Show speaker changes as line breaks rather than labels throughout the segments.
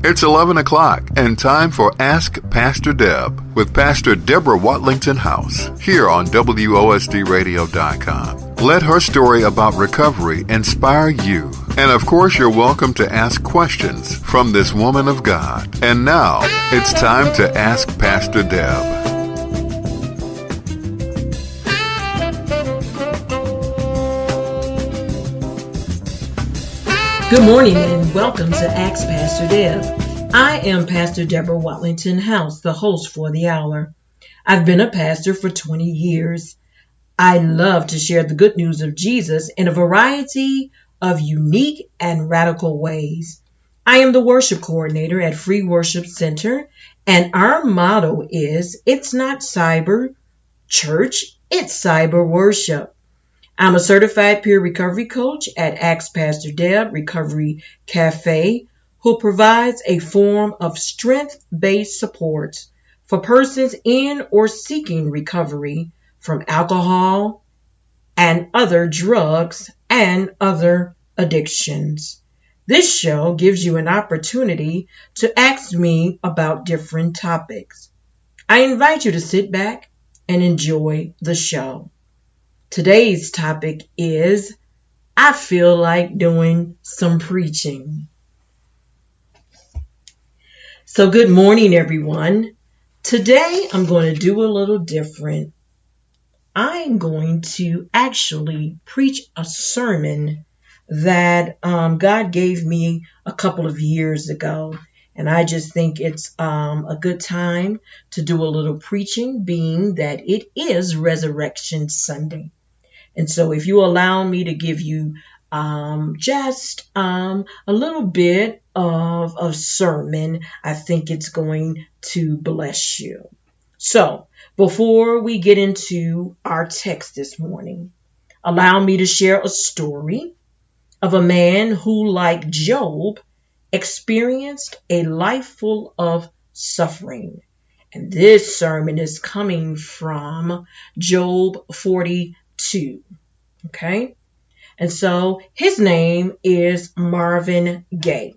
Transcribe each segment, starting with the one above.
It's 11 o'clock and time for Ask Pastor Deb with Pastor Deborah Watlington House here on WOSDRadio.com. Let her story about recovery inspire you. And of course, you're welcome to ask questions from this woman of God. And now, it's time to Ask Pastor Deb.
Good morning and welcome to Ask Pastor Deb. I am Pastor Deborah Watlington House, the host for the hour. I've been a pastor for 20 years. I love to share the good news of Jesus in a variety of unique and radical ways. I am the worship coordinator at Free Worship Center, and our motto is, it's not cyber church, it's cyber worship. I'm a certified peer recovery coach at Ask Pastor Deb Recovery Cafe, who provides a form of strength-based support for persons in or seeking recovery from alcohol and other drugs and other addictions. This show gives you an opportunity to ask me about different topics. I invite you to sit back and enjoy the show. Today's topic is, I feel like doing some preaching. So good morning, everyone. Today, I'm going to do a little different. I'm going to actually preach a sermon that God gave me a couple of years ago. And I just think it's a good time to do a little preaching, being that it is Resurrection Sunday. And so if you allow me to give you just a little bit of a sermon, I think it's going to bless you. So before we get into our text this morning, allow me to share a story of a man who, like Job, experienced a life full of suffering. And this sermon is coming from Job 42. Okay. And so his name is Marvin Gaye.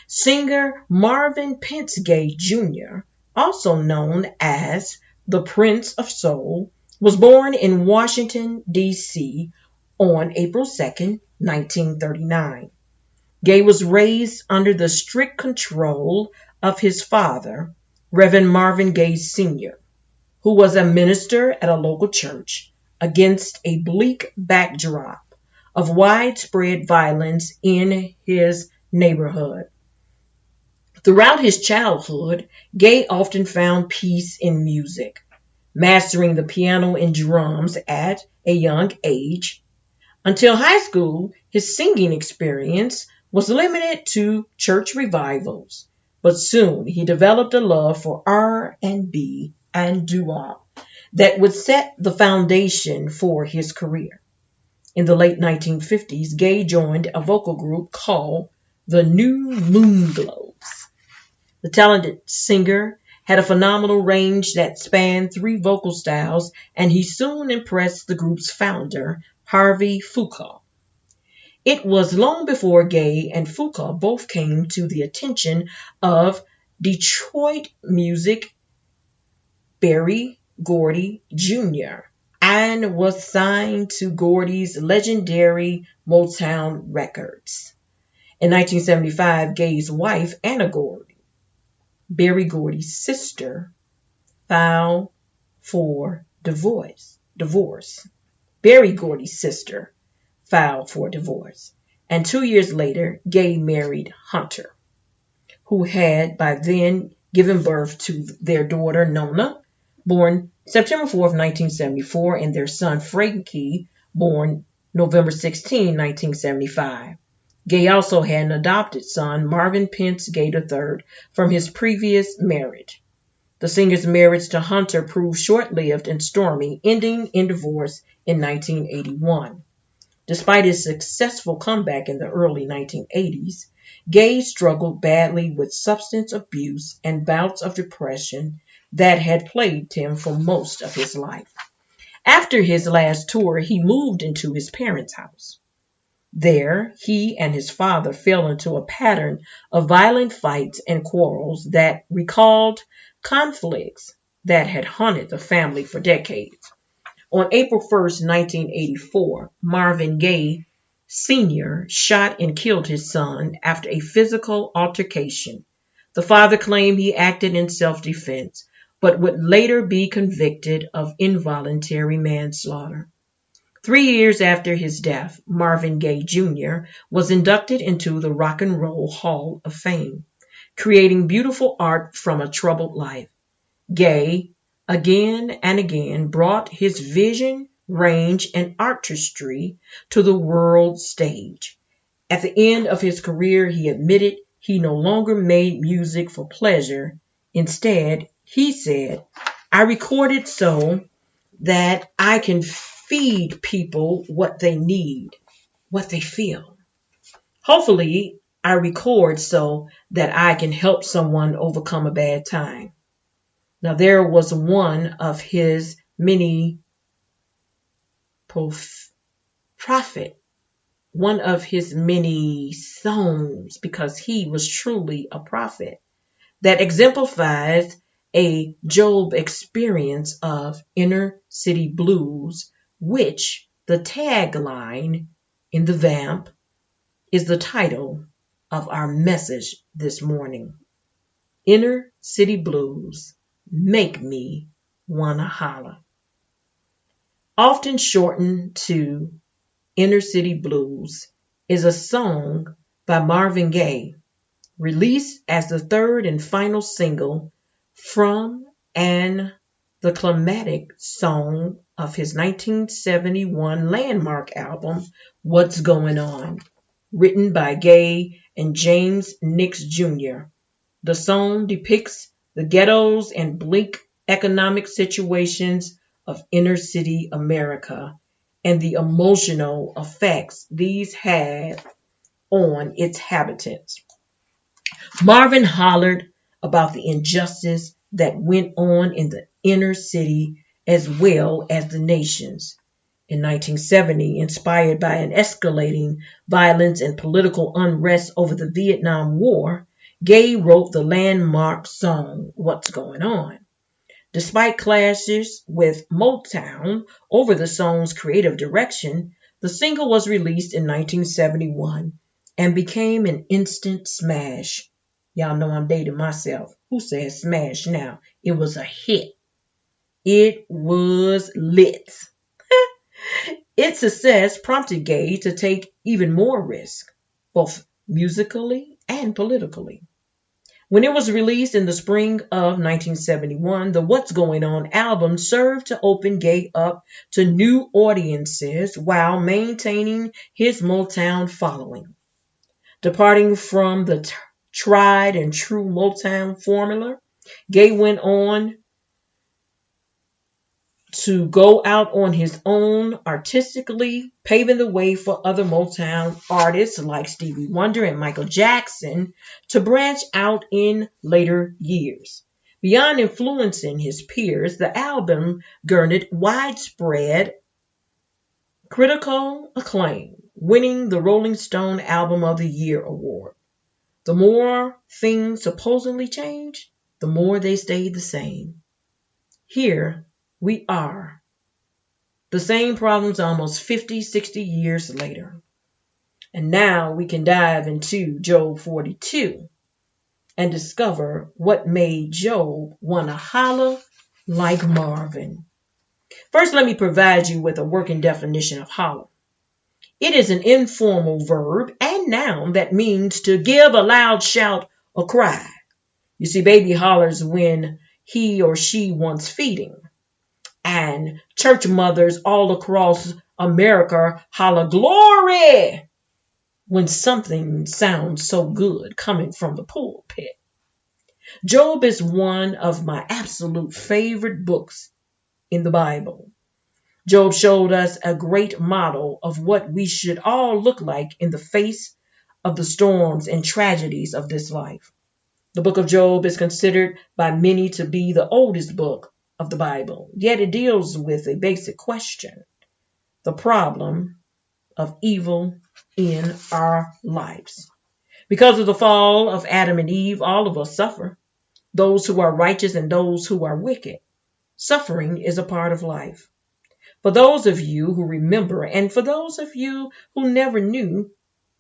Singer Marvin Pentz Gaye Jr., also known as the Prince of Soul, was born in Washington, D.C. on April 2nd, 1939. Gaye was raised under the strict control of his father, Reverend Marvin Gaye Sr., who was a minister at a local church, against a bleak backdrop of widespread violence in his neighborhood. Throughout his childhood, Gaye often found peace in music, mastering the piano and drums at a young age. Until high school, his singing experience was limited to church revivals, but soon he developed a love for R&B and doo-wop that would set the foundation for his career. In the late 1950s, Gaye joined a vocal group called the New Moonglowes. The talented singer had a phenomenal range that spanned 3 vocal styles, and he soon impressed the group's founder, Harvey Foucault. It was long before Gaye and Foucault both came to the attention of Detroit music Berry Gordy Jr. and was signed to Gordy's legendary Motown Records. In 1975, Gaye's wife, Anna Gordy, Berry Gordy's sister, filed for divorce. Berry Gordy's sister filed for divorce. And 2 years later, Gaye married Hunter, who had by then given birth to their daughter, Nona, born September 4th, 1974, and their son, Frankie, born November 16, 1975. Gaye also had an adopted son, Marvin Pentz Gaye III, from his previous marriage. The singer's marriage to Hunter proved short-lived and stormy, ending in divorce in 1981. Despite his successful comeback in the early 1980s, Gaye struggled badly with substance abuse and bouts of depression that had plagued him for most of his life. After his last tour, he moved into his parents' house. There, he and his father fell into a pattern of violent fights and quarrels that recalled conflicts that had haunted the family for decades. On April 1st, 1984, Marvin Gaye Sr. shot and killed his son after a physical altercation. The father claimed he acted in self-defense, but would later be convicted of involuntary manslaughter. 3 years after his death, Marvin Gaye Jr. was inducted into the Rock and Roll Hall of Fame, creating beautiful art from a troubled life. Gaye, again and again, brought his vision, range, and artistry to the world stage. At the end of his career, he admitted he no longer made music for pleasure. Instead, he said, "I recorded so that I can feed people what they need, what they feel. Hopefully, I record so that I can help someone overcome a bad time." Now, there was one of his many one of his many songs, because he was truly a prophet, that exemplifies a Job experience of inner city blues, which the tagline in the Vamp is the title of our message this morning. Inner City Blues make me wanna holler. Often shortened to Inner City Blues is a song by Marvin Gaye, released as the third and final single from the climatic song of his 1971 landmark album, What's Going On, written by Gaye and James Nix Jr. The song depicts the ghettos and bleak economic situations of inner city America and the emotional effects these had on its inhabitants. Marvin hollered about the injustice that went on in the inner city as well as the nations. In 1970, inspired by an escalating violence and political unrest over the Vietnam War, Gaye wrote the landmark song, What's Going On. Despite clashes with Motown over the song's creative direction, the single was released in 1971 and became an instant smash. Y'all know I'm dating myself. Who says smash now? It was a hit. It was lit. Its success prompted Gaye to take even more risk, both musically and politically. When it was released in the spring of 1971, the What's Going On album served to open Gaye up to new audiences while maintaining his Motown following. Departing from the tried and true Motown formula, Gaye went on to go out on his own, artistically paving the way for other Motown artists like Stevie Wonder and Michael Jackson to branch out in later years. Beyond influencing his peers, the album garnered widespread critical acclaim, winning the Rolling Stone Album of the Year award. The more things supposedly changed, the more they stayed the same. Here we are. The same problems almost 50, 60 years later. And now we can dive into Job 42 and discover what made Job want to holler like Marvin. First, let me provide you with a working definition of holler. It is an informal verb and noun that means to give a loud shout or cry. You see, baby hollers when he or she wants feeding. And church mothers all across America holler glory when something sounds so good coming from the pulpit. Job is one of my absolute favorite books in the Bible. Job showed us a great model of what we should all look like in the face of the storms and tragedies of this life. The book of Job is considered by many to be the oldest book of the Bible, yet it deals with a basic question: the problem of evil in our lives. Because of the fall of Adam and Eve, all of us suffer. Those who are righteous and those who are wicked. Suffering is a part of life. For those of you who remember, and for those of you who never knew,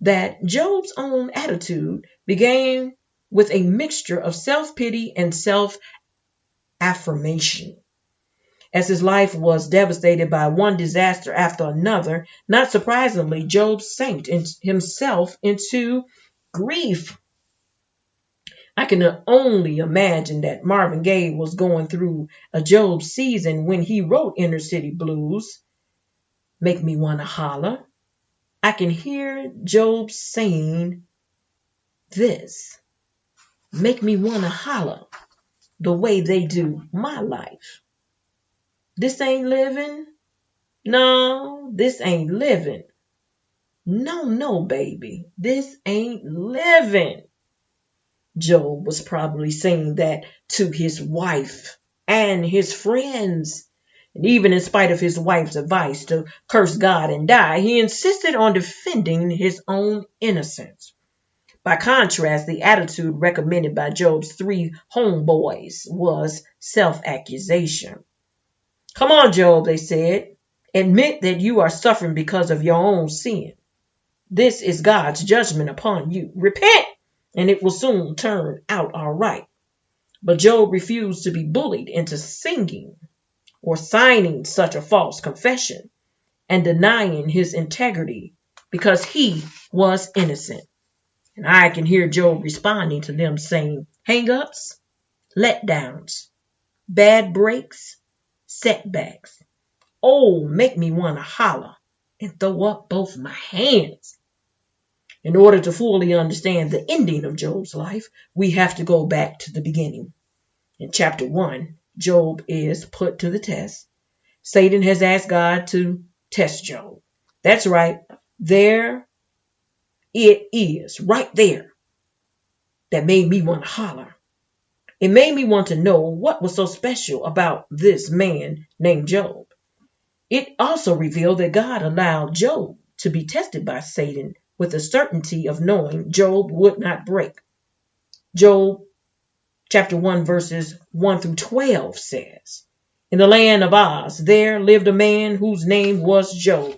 that Job's own attitude began with a mixture of self-pity and self-affirmation. As his life was devastated by one disaster after another, not surprisingly, Job sank himself into grief. I can only imagine that Marvin Gaye was going through a Job season when he wrote Inner City Blues, Make Me Wanna Holler. I can hear Job saying this, make me wanna holler the way they do my life. This ain't living. No, this ain't living. No, baby, this ain't living. Job was probably saying that to his wife and his friends. And even in spite of his wife's advice to curse God and die, he insisted on defending his own innocence. By contrast, the attitude recommended by Job's 3 homeboys was self-accusation. Come on, Job, they said. Admit that you are suffering because of your own sin. This is God's judgment upon you. Repent, and it will soon turn out all right. But Job refused to be bullied into singing or signing such a false confession and denying his integrity because he was innocent. And I can hear Job responding to them saying, hang-ups, letdowns, bad breaks, setbacks. Oh, make me want to holler and throw up both my hands. In order to fully understand the ending of Job's life, we have to go back to the beginning. In chapter 1, Job is put to the test. Satan has asked God to test Job. That's right. There it is, right there, that made me want to holler. It made me want to know what was so special about this man named Job. It also revealed that God allowed Job to be tested by Satan with the certainty of knowing Job would not break. Job chapter 1 verses 1 through 12 says, in the land of Oz, there lived a man whose name was Job.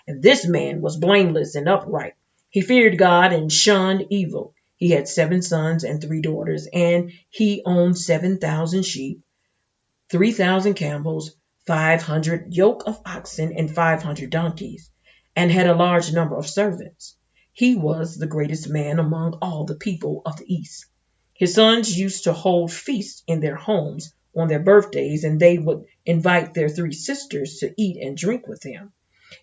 And this man was blameless and upright. He feared God and shunned evil. He had 7 sons and 3 daughters, and he owned 7,000 sheep, 3,000 camels, 500 yoke of oxen, and 500 donkeys, and had a large number of servants. He was the greatest man among all the people of the East. His sons used to hold feasts in their homes on their birthdays, and they would invite their 3 sisters to eat and drink with them.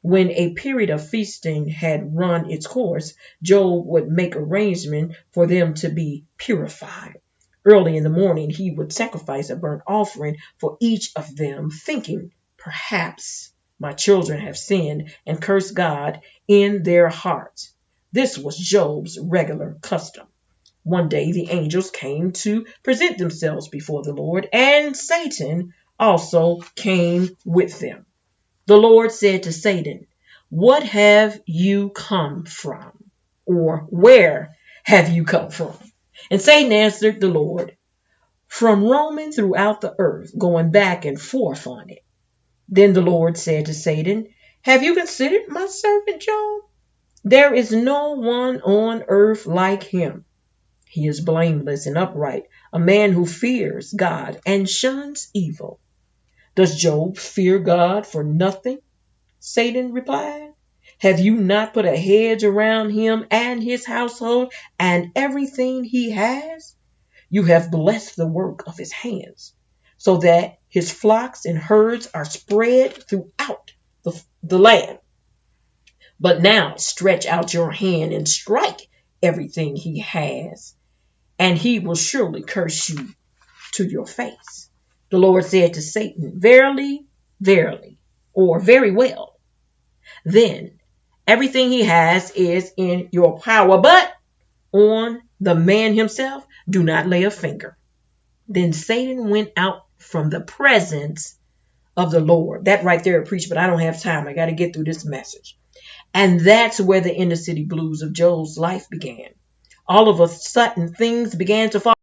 When a period of feasting had run its course, Job would make arrangement for them to be purified. Early in the morning, he would sacrifice a burnt offering for each of them, thinking, perhaps my children have sinned and cursed God in their hearts. This was Job's regular custom. One day, the angels came to present themselves before the Lord, and Satan also came with them. The Lord said to Satan, what have you come from? Or where have you come from? And Satan answered the Lord, from roaming throughout the earth, going back and forth on it. Then the Lord said to Satan, have you considered my servant Job? There is no one on earth like him. He is blameless and upright, a man who fears God and shuns evil. Does Job fear God for nothing? Satan replied. Have you not put a hedge around him and his household and everything he has? You have blessed the work of his hands, so that his flocks and herds are spread throughout the land. But now stretch out your hand and strike everything he has, and he will surely curse you to your face. The Lord said to Satan, verily, verily, or very well. Then everything he has is in your power, but on the man himself, do not lay a finger. Then Satan went out from the presence of the Lord. That right there, preach, but I don't have time. I got to get through this message. And that's where the inner city blues of Joel's life began. All of a sudden, things began to fall